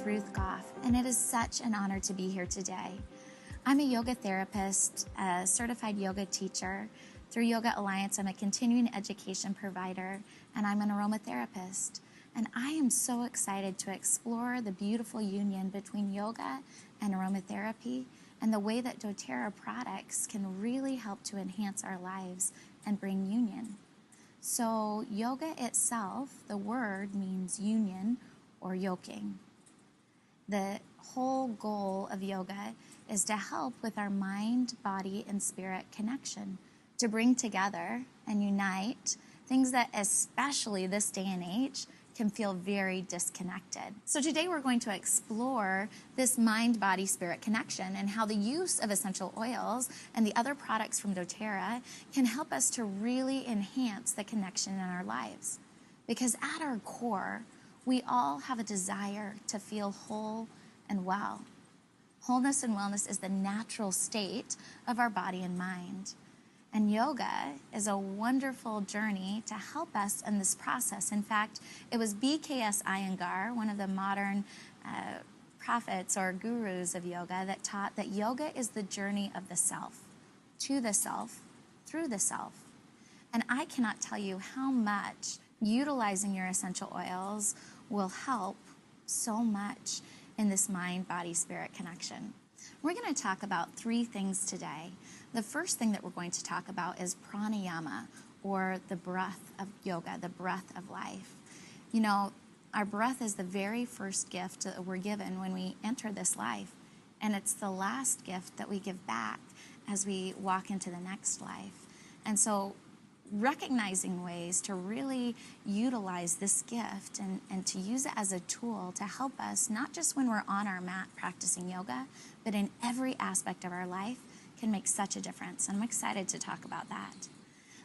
is Ruth Gough, and it is such an honor to be here today. I'm a yoga therapist, a certified yoga teacher. Through Yoga Alliance, I'm a continuing education provider, and I'm an aromatherapist. And I am so excited to explore the beautiful union between yoga and aromatherapy and the way that doTERRA products can really help to enhance our lives and bring union. So yoga itself, the word means union or yoking. The whole goal of yoga is to help with our mind, body, and spirit connection, to bring together and unite things that, especially this day and age, can feel very disconnected. So today we're going to explore this mind-body-spirit connection and how the use of essential oils and the other products from doTERRA can help us to really enhance the connection in our lives. Because at our core, we all have a desire to feel whole and well. Wholeness and wellness is the natural state of our body and mind. And yoga is a wonderful journey to help us in this process. In fact, it was B.K.S. Iyengar, one of the modern prophets or gurus of yoga, that taught that yoga is the journey of the self, to the self, through the self. And I cannot tell you how much utilizing your essential oils will help so much in this mind, body, spirit connection. We're going to talk about three things today. The first thing that we're going to talk about is pranayama, or the breath of yoga, the breath of life. You know, our breath is the very first gift that we're given when we enter this life, and it's the last gift that we give back as we walk into the next life. And so recognizing ways to really utilize this gift and to use it as a tool to help us, not just when we're on our mat practicing yoga, but in every aspect of our life, can make such a difference. And I'm excited to talk about that.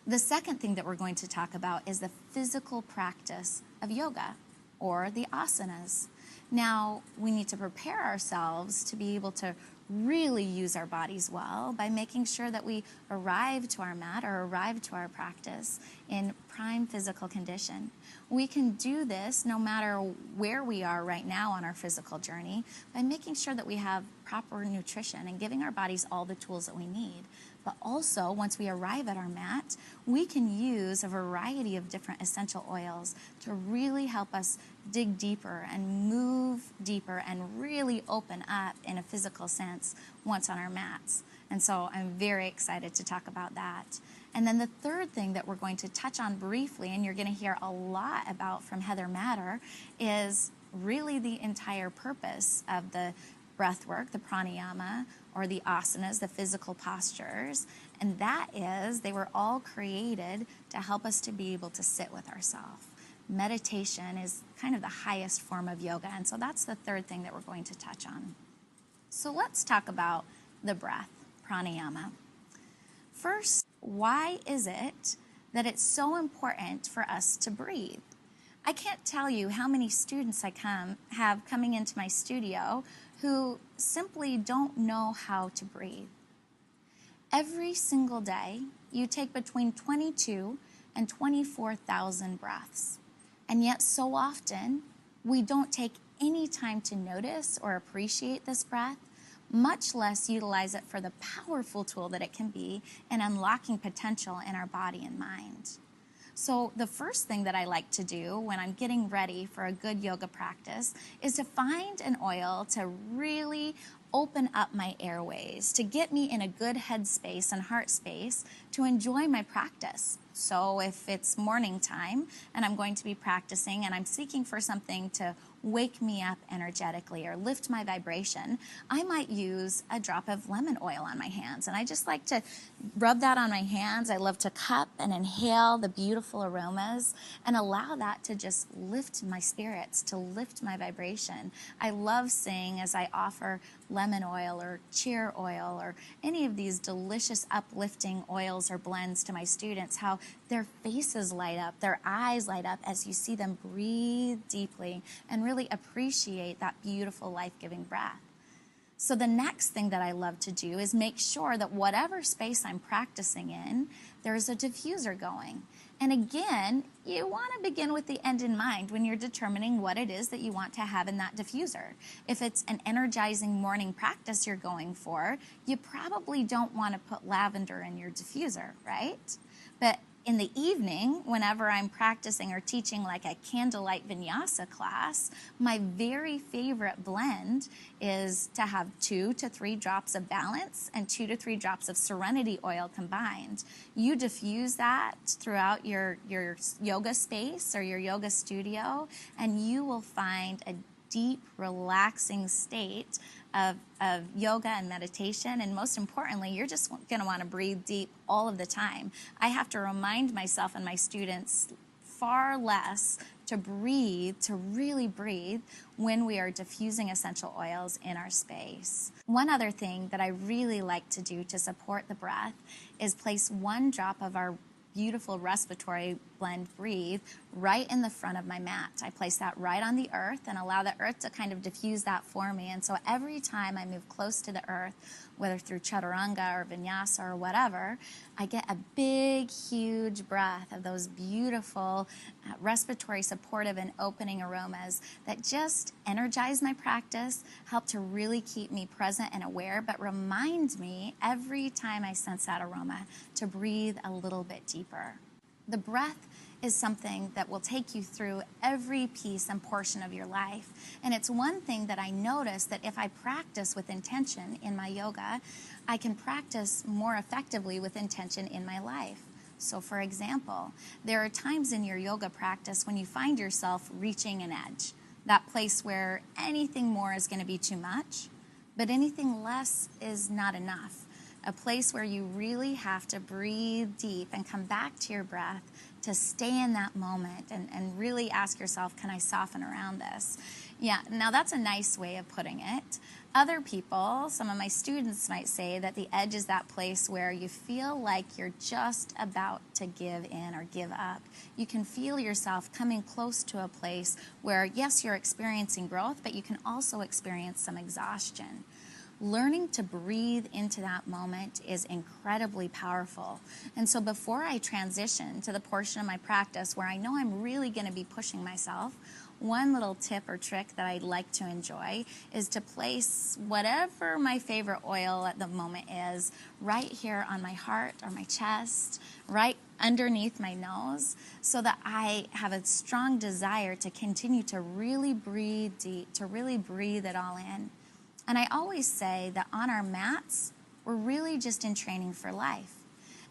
The second thing that we're going to talk about is the physical practice of yoga, or the asanas. Now, we need to prepare ourselves to be able to really use our bodies well by making sure that we arrive to our mat or arrive to our practice in prime physical condition. We can do this no matter where we are right now on our physical journey by making sure that we have proper nutrition and giving our bodies all the tools that we need. But also, once we arrive at our mat, we can use a variety of different essential oils to really help us dig deeper and move deeper and really open up in a physical sense once on our mats. And so I'm very excited to talk about that. And then the third thing that we're going to touch on briefly, and you're going to hear a lot about from Heather Matter, is really the entire purpose of the breath work, the pranayama, or the asanas, the physical postures. And that is, they were all created to help us to be able to sit with ourselves. Meditation is kind of the highest form of yoga, and so that's the third thing that we're going to touch on. So let's talk about the breath, pranayama. First, why is it that it's so important for us to breathe? I can't tell you how many students I have coming into my studio who simply don't know how to breathe. Every single day, you take between 22 and 24,000 breaths. And yet so often, we don't take any time to notice or appreciate this breath, much less utilize it for the powerful tool that it can be in unlocking potential in our body and mind. So the first thing that I like to do when I'm getting ready for a good yoga practice is to find an oil to really open up my airways, to get me in a good headspace and heart space to enjoy my practice. So if it's morning time and I'm going to be practicing and I'm seeking for something to wake me up energetically or lift my vibration, I might use a drop of lemon oil on my hands. And I just like to rub that on my hands. I love to cup and inhale the beautiful aromas and allow that to just lift my spirits, to lift my vibration. I love seeing, as I offer lemon oil or cheer oil or any of these delicious uplifting oils or blends to my students, how their faces light up, their eyes light up as you see them breathe deeply and really appreciate that beautiful life-giving breath. So the next thing that I love to do is make sure that whatever space I'm practicing in, there's a diffuser going. And again, you want to begin with the end in mind when you're determining what it is that you want to have in that diffuser. If it's an energizing morning practice you're going for, you probably don't want to put lavender in your diffuser, right? But in the evening, whenever I'm practicing or teaching like a candlelight vinyasa class, my very favorite blend is to have 2 to 3 drops of balance and 2 to 3 drops of serenity oil combined. You diffuse that throughout your yoga space or your yoga studio, and you will find a deep, relaxing state of yoga and meditation. And most importantly, you're just going to want to breathe deep all of the time. I have to remind myself and my students far less to breathe, to really breathe when we are diffusing essential oils in our space. One other thing that I really like to do to support the breath is place 1 drop of our beautiful respiratory blend Breathe right in the front of my mat. I place that right on the earth and allow the earth to kind of diffuse that for me. And so every time I move close to the earth, whether through chaturanga or vinyasa or whatever, I get a big, huge breath of those beautiful respiratory supportive and opening aromas that just energize my practice, help to really keep me present and aware, but remind me every time I sense that aroma to breathe a little bit deeper. The breath is something that will take you through every piece and portion of your life. And it's one thing that I notice that if I practice with intention in my yoga, I can practice more effectively with intention in my life. So for example, there are times in your yoga practice when you find yourself reaching an edge, that place where anything more is going to be too much, but anything less is not enough. A place where you really have to breathe deep and come back to your breath to stay in that moment and really ask yourself, can I soften around this? Yeah, now that's a nice way of putting it. Other people, some of my students might say that the edge is that place where you feel like you're just about to give in or give up. You can feel yourself coming close to a place where, yes, you're experiencing growth, but you can also experience some exhaustion. Learning to breathe into that moment is incredibly powerful. And so before I transition to the portion of my practice where I know I'm really going to be pushing myself, one little tip or trick that I'd like to enjoy is to place whatever my favorite oil at the moment is right here on my heart or my chest, right underneath my nose, so that I have a strong desire to continue to really breathe deep, to really breathe it all in. And I always say that on our mats, we're really just in training for life.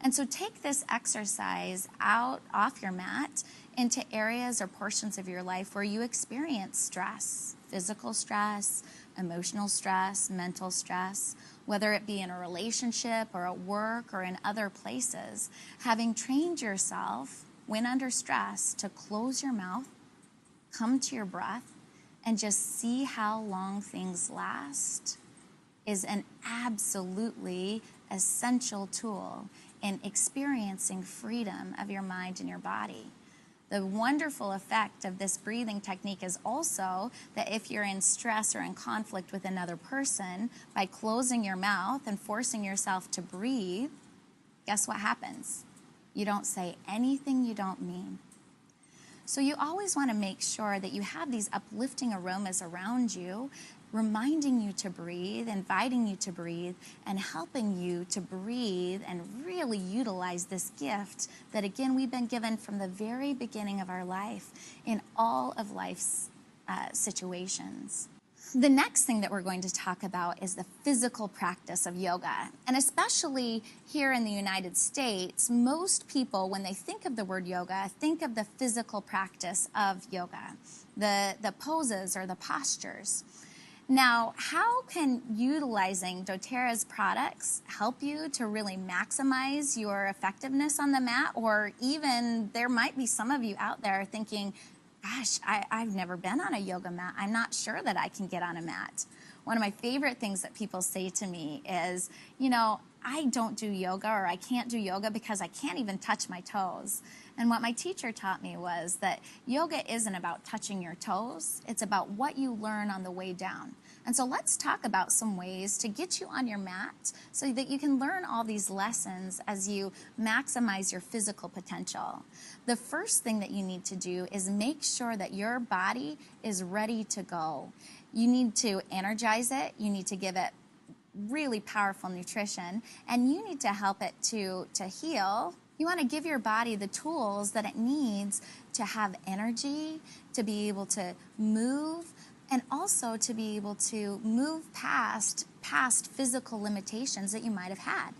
And so take this exercise off your mat into areas or portions of your life where you experience stress, physical stress, emotional stress, mental stress, whether it be in a relationship or at work or in other places. Having trained yourself when under stress to close your mouth, come to your breath, and just see how long things last is an absolutely essential tool in experiencing freedom of your mind and your body. The wonderful effect of this breathing technique is also that if you're in stress or in conflict with another person, by closing your mouth and forcing yourself to breathe, guess what happens? You don't say anything you don't mean. So you always want to make sure that you have these uplifting aromas around you, reminding you to breathe, inviting you to breathe, and helping you to breathe and really utilize this gift that, again, we've been given from the very beginning of our life in all of life's situations. The next thing that we're going to talk about is the physical practice of yoga. And especially here in the United States, most people, when they think of the word yoga, think of the physical practice of yoga, the poses or the postures. Now, how can utilizing doTERRA's products help you to really maximize your effectiveness on the mat? Or even there might be some of you out there thinking, gosh, I've never been on a yoga mat. I'm not sure that I can get on a mat. One of my favorite things that people say to me is, I don't do yoga or I can't do yoga because I can't even touch my toes. And what my teacher taught me was that yoga isn't about touching your toes. It's about what you learn on the way down. And so let's talk about some ways to get you on your mat so that you can learn all these lessons as you maximize your physical potential. The first thing that you need to do is make sure that your body is ready to go. You need to energize it. You need to give it really powerful nutrition, and you need to help it to heal. You want to give your body the tools that it needs to have energy, to be able to move, and also to be able to move past physical limitations that you might have had.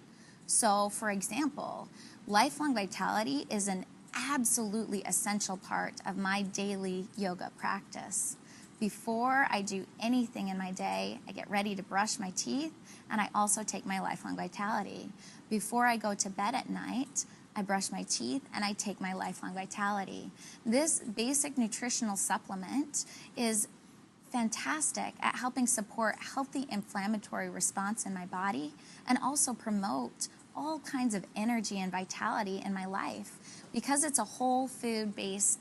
So, for example, lifelong vitality is an absolutely essential part of my daily yoga practice. Before I do anything in my day, I get ready to brush my teeth, and I also take my lifelong vitality. Before I go to bed at night, I brush my teeth and I take my lifelong vitality. This basic nutritional supplement is fantastic at helping support healthy inflammatory response in my body and also promote all kinds of energy and vitality in my life. Because it's a whole food-based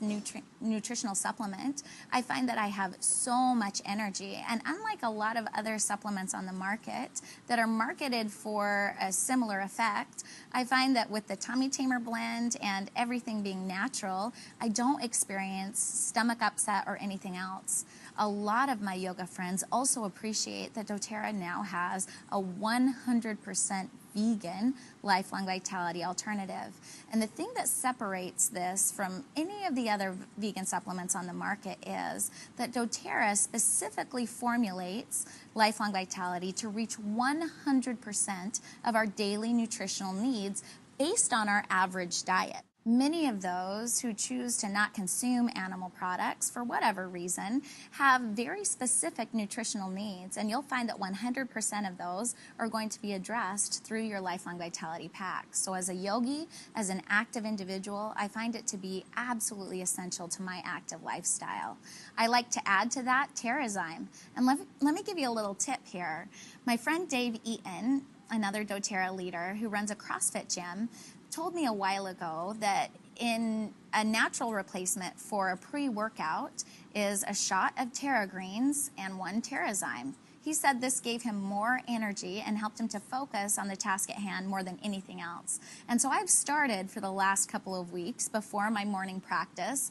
nutritional supplement, I find that I have so much energy. And unlike a lot of other supplements on the market that are marketed for a similar effect, I find that with the Tummy Tamer blend and everything being natural, I don't experience stomach upset or anything else. A lot of my yoga friends also appreciate that doTERRA now has a 100% vegan lifelong vitality alternative. And the thing that separates this from any of the other vegan supplements on the market is that doTERRA specifically formulates lifelong vitality to reach 100% of our daily nutritional needs based on our average diet. Many of those who choose to not consume animal products for whatever reason have very specific nutritional needs, and you'll find that 100% of those are going to be addressed through your Lifelong Vitality Pack. So as a yogi, as an active individual, I find it to be absolutely essential to my active lifestyle. I like to add to that Terrazyme. And let me give you a little tip here. My friend Dave Eaton, another doTERRA leader who runs a CrossFit gym, told me a while ago that in a natural replacement for a pre-workout is a shot of Terra Greens and 1 Terrazyme. He said this gave him more energy and helped him to focus on the task at hand more than anything else. And so I've started for the last couple of weeks before my morning practice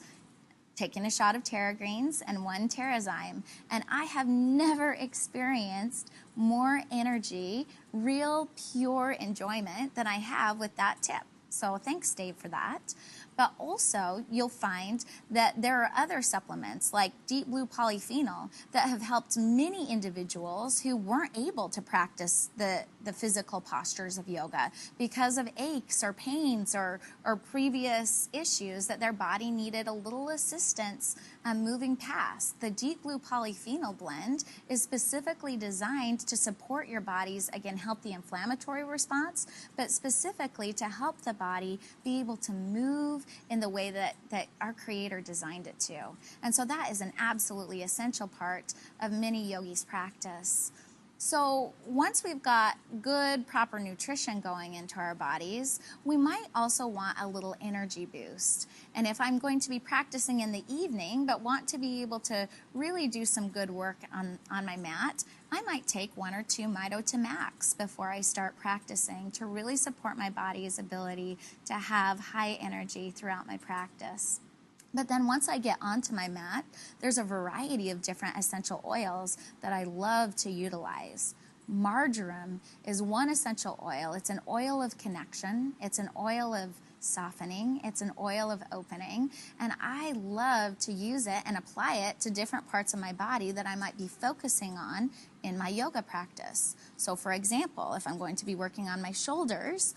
taking a shot of Terra Greens and 1 Terrazyme, and I have never experienced more energy, real pure enjoyment than I have with that tip. So thanks, Dave, for that. But also, you'll find that there are other supplements like Deep Blue Polyphenol that have helped many individuals who weren't able to practice the physical postures of yoga because of aches or pains or previous issues that their body needed a little assistance moving past. The Deep Blue Polyphenol blend is specifically designed to support your body's, again, healthy inflammatory response, but specifically to help the body be able to move in the way that our Creator designed it to. And so that is an absolutely essential part of many yogis' practice. So once we've got good, proper nutrition going into our bodies, we might also want a little energy boost. And if I'm going to be practicing in the evening, but want to be able to really do some good work on my mat, I might take 1 or 2 Mito to Max before I start practicing to really support my body's ability to have high energy throughout my practice. But then once I get onto my mat, there's a variety of different essential oils that I love to utilize. Marjoram is one essential oil. It's an oil of connection. It's an oil of softening. It's an oil of opening. And I love to use it and apply it to different parts of my body that I might be focusing on in my yoga practice. So for example, if I'm going to be working on my shoulders,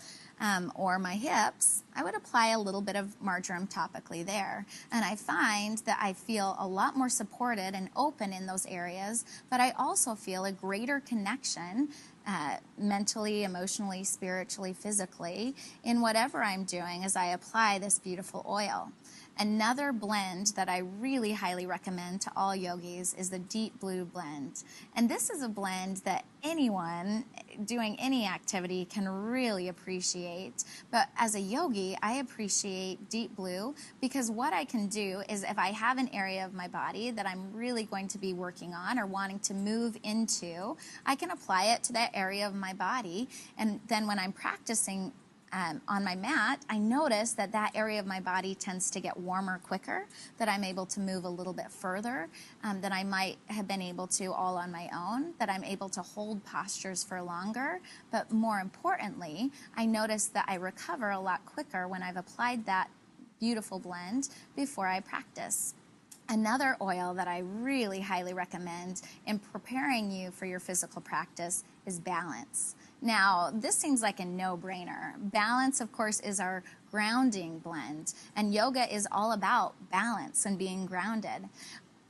or my hips, I would apply a little bit of marjoram topically there. And I find that I feel a lot more supported and open in those areas, but I also feel a greater connection mentally, emotionally, spiritually, physically, in whatever I'm doing as I apply this beautiful oil. Another blend that I really highly recommend to all yogis is the Deep Blue blend. And this is a blend that anyone doing any activity can really appreciate. But as a yogi, I appreciate Deep Blue because what I can do is if I have an area of my body that I'm really going to be working on or wanting to move into, I can apply it to that area of my body. And then when I'm practicing on my mat, I notice that that area of my body tends to get warmer quicker, that I'm able to move a little bit further than I might have been able to all on my own, that I'm able to hold postures for longer. But more importantly, I notice that I recover a lot quicker when I've applied that beautiful blend before I practice. Another oil that I really highly recommend in preparing you for your physical practice is Balance. Now, this seems like a no-brainer. Balance, of course, is our grounding blend, and yoga is all about balance and being grounded.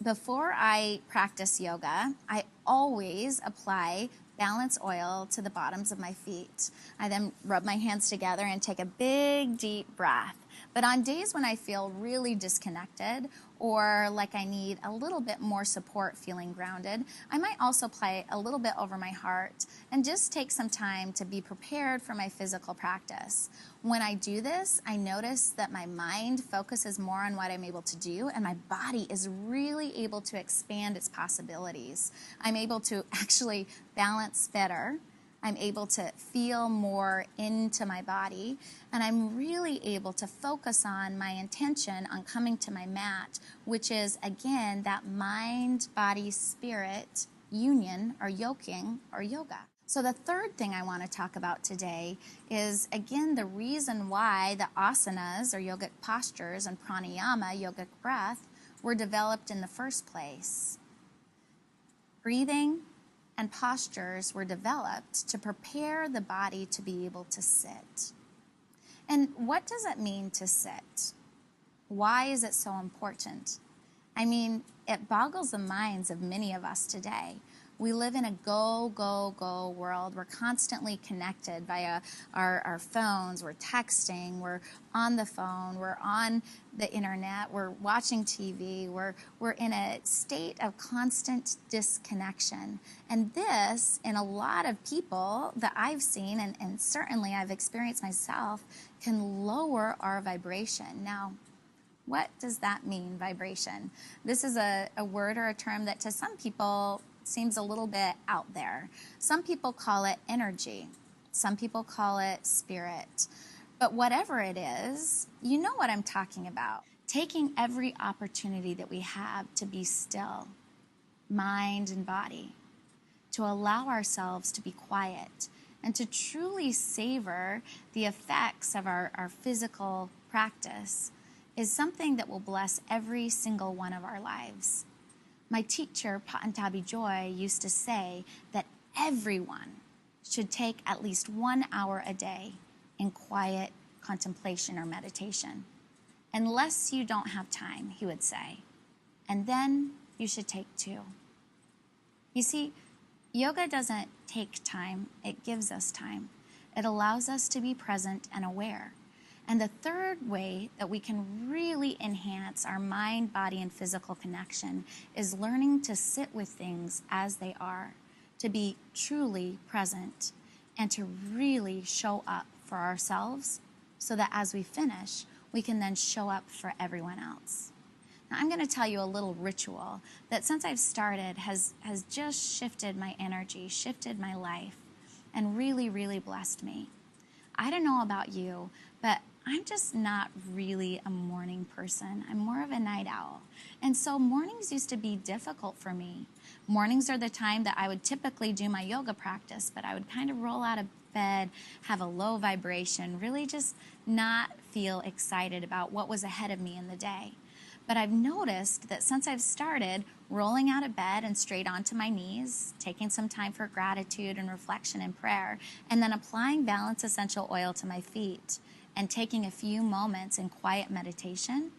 Before I practice yoga, I always apply Balance oil to the bottoms of my feet. I then rub my hands together and take a big, deep breath. But on days when I feel really disconnected or like I need a little bit more support feeling grounded, I might also apply a little bit over my heart and just take some time to be prepared for my physical practice. When I do this, I notice that my mind focuses more on what I'm able to do and my body is really able to expand its possibilities. I'm able to actually balance better. I'm able to feel more into my body, and I'm really able to focus on my intention on coming to my mat, which is, again, that mind, body, spirit union or yoking or yoga. So the third thing I want to talk about today is, again, the reason why the asanas or yogic postures and pranayama, yogic breath, were developed in the first place. Breathing and postures were developed to prepare the body to be able to sit. And what does it mean to sit? Why is it so important? I mean, it boggles the minds of many of us today. We live in a go, go, go world. We're constantly connected via our phones. We're texting. We're on the phone. We're on the internet. We're watching TV. We're in a state of constant disconnection. And this, in a lot of people that I've seen, and certainly I've experienced myself, can lower our vibration. Now, what does that mean, vibration? This is a word or a term that to some people seems a little bit out there. Some people call it energy. Some people call it spirit. But whatever it is, you know what I'm talking about. Taking every opportunity that we have to be still, mind and body, to allow ourselves to be quiet, and to truly savor the effects of our physical practice is something that will bless every single one of our lives. My teacher, Patantabi Joy, used to say that everyone should take at least 1 hour a day in quiet contemplation or meditation. Unless you don't have time, he would say. And then you should take 2. You see, yoga doesn't take time, it gives us time. It allows us to be present and aware. And the third way that we can really enhance our mind, body, and physical connection is learning to sit with things as they are, to be truly present, and to really show up for ourselves so that as we finish, we can then show up for everyone else. Now, I'm going to tell you a little ritual that since I've started has just shifted my energy, shifted my life, and really, really blessed me. I don't know about you, but I'm just not really a morning person. I'm more of a night owl. And so mornings used to be difficult for me. Mornings are the time that I would typically do my yoga practice, but I would kind of roll out of bed, have a low vibration, really just not feel excited about what was ahead of me in the day. But I've noticed that since I've started rolling out of bed and straight onto my knees, taking some time for gratitude and reflection and prayer, and then applying Balance essential oil to my feet, and taking a few moments in quiet meditation,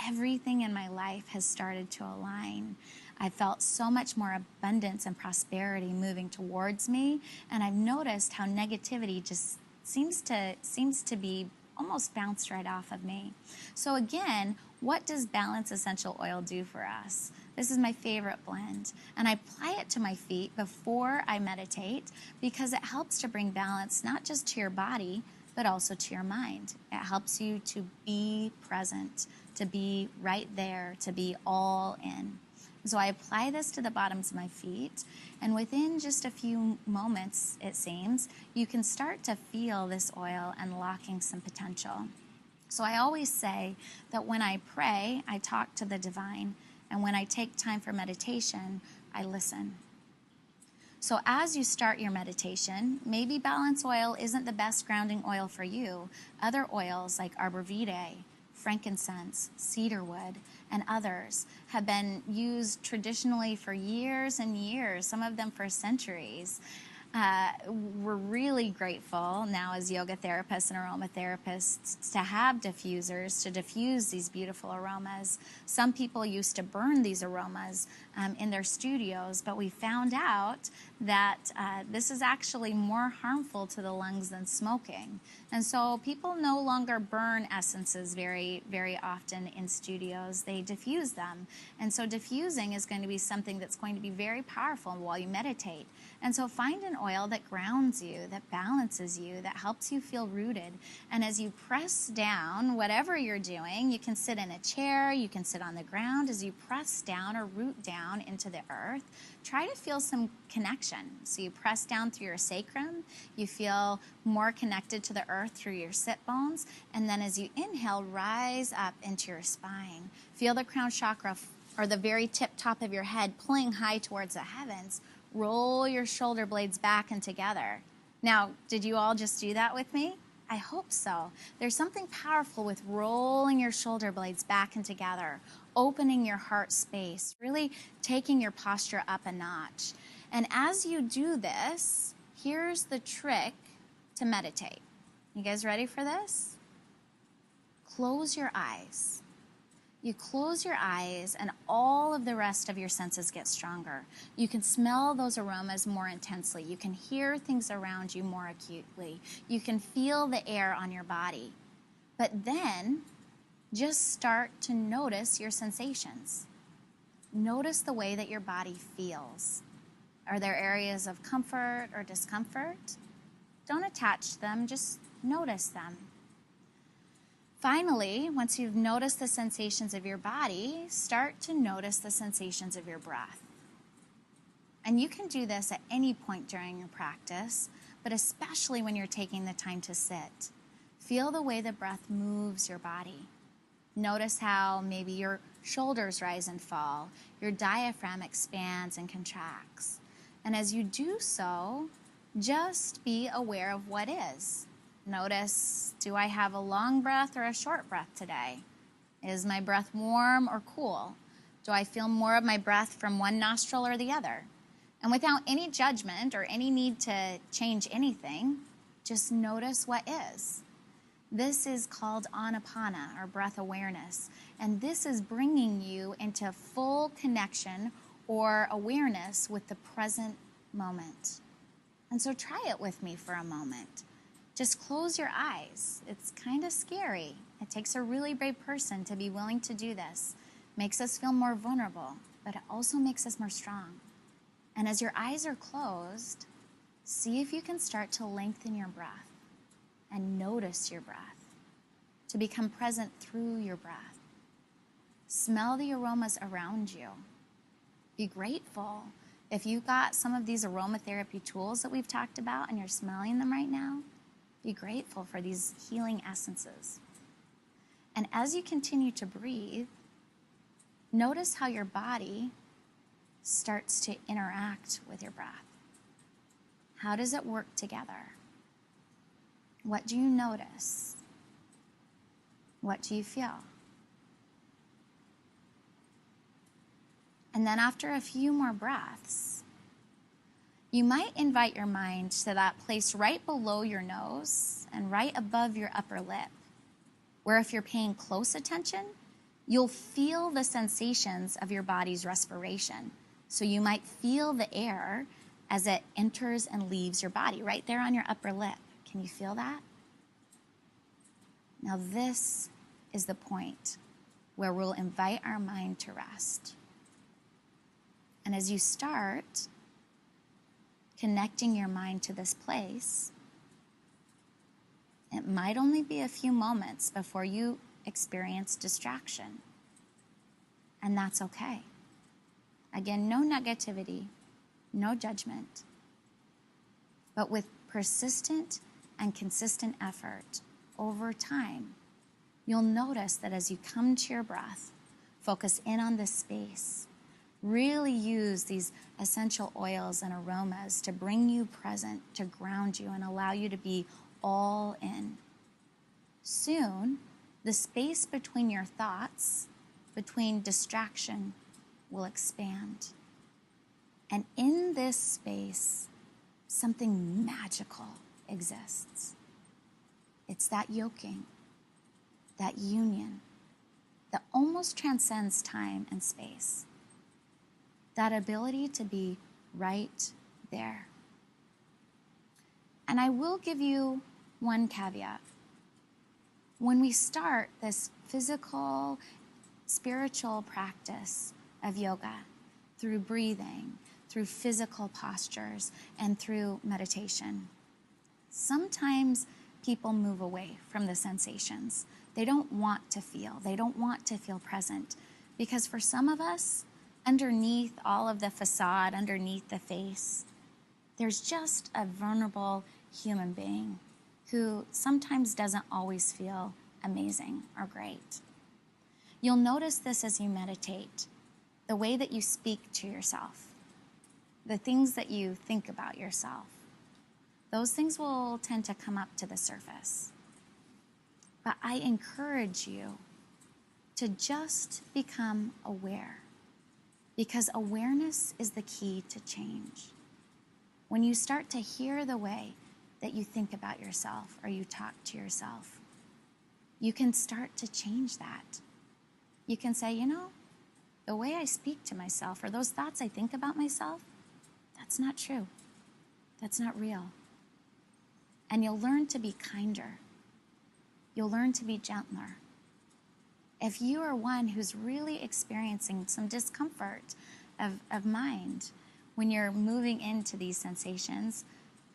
everything in my life has started to align. I felt so much more abundance and prosperity moving towards me, and I've noticed how negativity just seems to be almost bounced right off of me. So again, what does Balance Essential Oil do for us? This is my favorite blend, and I apply it to my feet before I meditate because it helps to bring balance not just to your body, but also to your mind. It helps you to be present, to be right there, to be all in. So I apply this to the bottoms of my feet, and within just a few moments, it seems, you can start to feel this oil unlocking some potential. So I always say that when I pray, I talk to the divine, and when I take time for meditation, I listen. So as you start your meditation, maybe balance oil isn't the best grounding oil for you. Other oils like arbor vitae, frankincense, cedarwood, and others have been used traditionally for years and years, some of them for centuries. We're really grateful now as yoga therapists and aromatherapists to have diffusers to diffuse these beautiful aromas. Some people used to burn these aromas in their studios, but we found out that this is actually more harmful to the lungs than smoking. And so people no longer burn essences very, very often in studios. They diffuse them. And so diffusing is going to be something that's going to be very powerful while you meditate. And so find an oil that grounds you, that balances you, that helps you feel rooted. And as you press down, whatever you're doing, you can sit in a chair, you can sit on the ground. As you press down or root down into the earth, try to feel some connection. So you press down through your sacrum, you feel more connected to the earth through your sit bones, and then as you inhale, rise up into your spine. Feel the crown chakra, or the very tip top of your head, pulling high towards the heavens. Roll your shoulder blades back and together. Now, did you all just do that with me? I hope so. There's something powerful with rolling your shoulder blades back and together, opening your heart space, really taking your posture up a notch. And as you do this, here's the trick to meditate. You guys ready for this? Close your eyes. You close your eyes and all of the rest of your senses get stronger. You can smell those aromas more intensely. You can hear things around you more acutely. You can feel the air on your body. But then just start to notice your sensations. Notice the way that your body feels. Are there areas of comfort or discomfort? Don't attach them, just notice them. Finally, once you've noticed the sensations of your body, start to notice the sensations of your breath. And you can do this at any point during your practice, but especially when you're taking the time to sit. Feel the way the breath moves your body. Notice how maybe your shoulders rise and fall, your diaphragm expands and contracts. And as you do so, just be aware of what is. Notice, do I have a long breath or a short breath today? Is my breath warm or cool? Do I feel more of my breath from one nostril or the other? And without any judgment or any need to change anything, just notice what is. This is called anapana, or breath awareness. And this is bringing you into full connection or awareness with the present moment. And so try it with me for a moment. Just close your eyes. It's kind of scary. It takes a really brave person to be willing to do this. Makes us feel more vulnerable, but it also makes us more strong. And as your eyes are closed, see if you can start to lengthen your breath and notice your breath, to become present through your breath. Smell the aromas around you. Be grateful. If you got some of these aromatherapy tools that we've talked about and you're smelling them right now, be grateful for these healing essences. And as you continue to breathe, notice how your body starts to interact with your breath. How does it work together? What do you notice? What do you feel? And then after a few more breaths, you might invite your mind to that place right below your nose and right above your upper lip, where if you're paying close attention, you'll feel the sensations of your body's respiration. So you might feel the air as it enters and leaves your body, right there on your upper lip. Can you feel that? Now this is the point. where we'll invite our mind to rest. And as you start connecting your mind to this place, it might only be a few moments before you experience distraction. And that's okay. Again, no negativity, no judgment. But with persistent and consistent effort over time, you'll notice that as you come to your breath, focus in on this space, really use these essential oils and aromas to bring you present, to ground you, and allow you to be all in. Soon, the space between your thoughts, between distraction, will expand. And in this space, something magical exists. It's that yoking, that union that almost transcends time and space. That ability to be right there. And I will give you one caveat. When we start this physical, spiritual practice of yoga through breathing, through physical postures, and through meditation, sometimes people move away from the sensations. They don't want to feel. They don't want to feel present. Because for some of us, underneath all of the facade, underneath the face, there's just a vulnerable human being who sometimes doesn't always feel amazing or great. You'll notice this as you meditate, the way that you speak to yourself, the things that you think about yourself. Those things will tend to come up to the surface. But I encourage you to just become aware, because awareness is the key to change. When you start to hear the way that you think about yourself or you talk to yourself, you can start to change that. You can say, the way I speak to myself or those thoughts I think about myself, that's not true. That's not real. And you'll learn to be kinder. You'll learn to be gentler. If you are one who's really experiencing some discomfort of mind when you're moving into these sensations,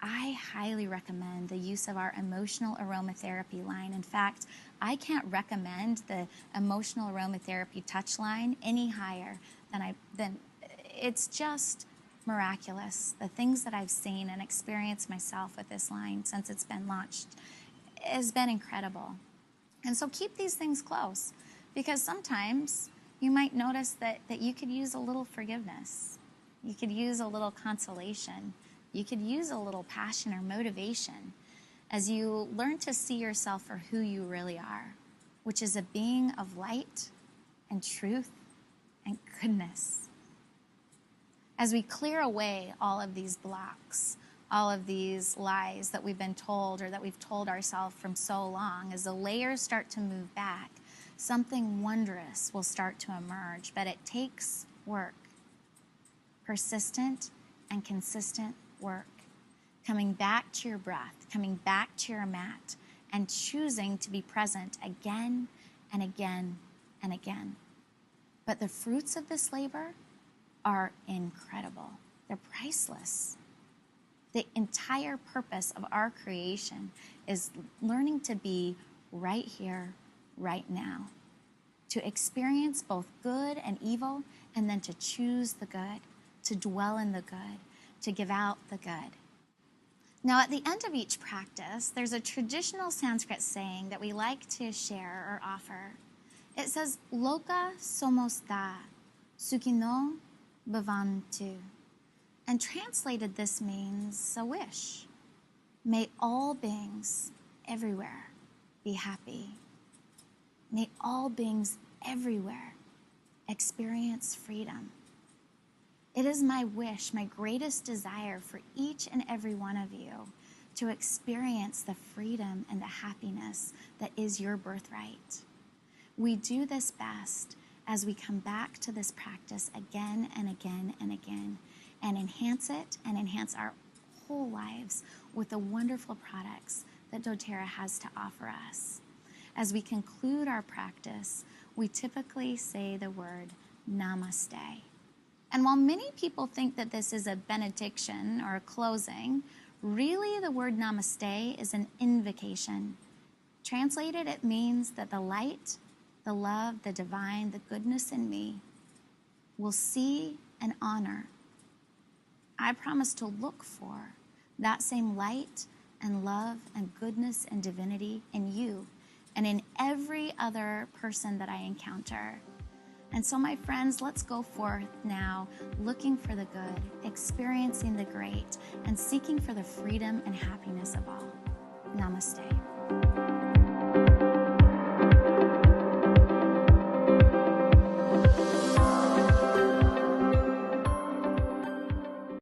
I highly recommend the use of our emotional aromatherapy line. In fact, I can't recommend the emotional aromatherapy touch line any higher than it's just miraculous. The things that I've seen and experienced myself with this line since it's been launched has been incredible. And so keep these things close, because sometimes you might notice that you could use a little forgiveness. You could use a little consolation. You could use a little passion or motivation as you learn to see yourself for who you really are, which is a being of light and truth and goodness. As we clear away all of these blocks, all of these lies that we've been told or that we've told ourselves from so long, as the layers start to move back, something wondrous will start to emerge. But it takes work, persistent and consistent work, coming back to your breath, coming back to your mat, and choosing to be present again and again and again. But the fruits of this labor are incredible. They're priceless. The entire purpose of our creation is learning to be right here, right now, to experience both good and evil, and then to choose the good, to dwell in the good, to give out the good. Now, at the end of each practice, there's a traditional Sanskrit saying that we like to share or offer. It says, Loka somos da, sukhino bhavantu. And translated, this means a wish. May all beings everywhere be happy. May all beings everywhere experience freedom. It is my wish, my greatest desire for each and every one of you to experience the freedom and the happiness that is your birthright. We do this best as we come back to this practice again and again and again, and enhance it and enhance our whole lives with the wonderful products that doTERRA has to offer us. As we conclude our practice, we typically say the word namaste. And while many people think that this is a benediction or a closing, really the word namaste is an invocation. Translated, it means that the light, the love, the divine, the goodness in me will see and honor. I promise to look for that same light and love and goodness and divinity in you and in every other person that I encounter. And so, my friends, let's go forth now, looking for the good, experiencing the great, and seeking for the freedom and happiness of all. Namaste.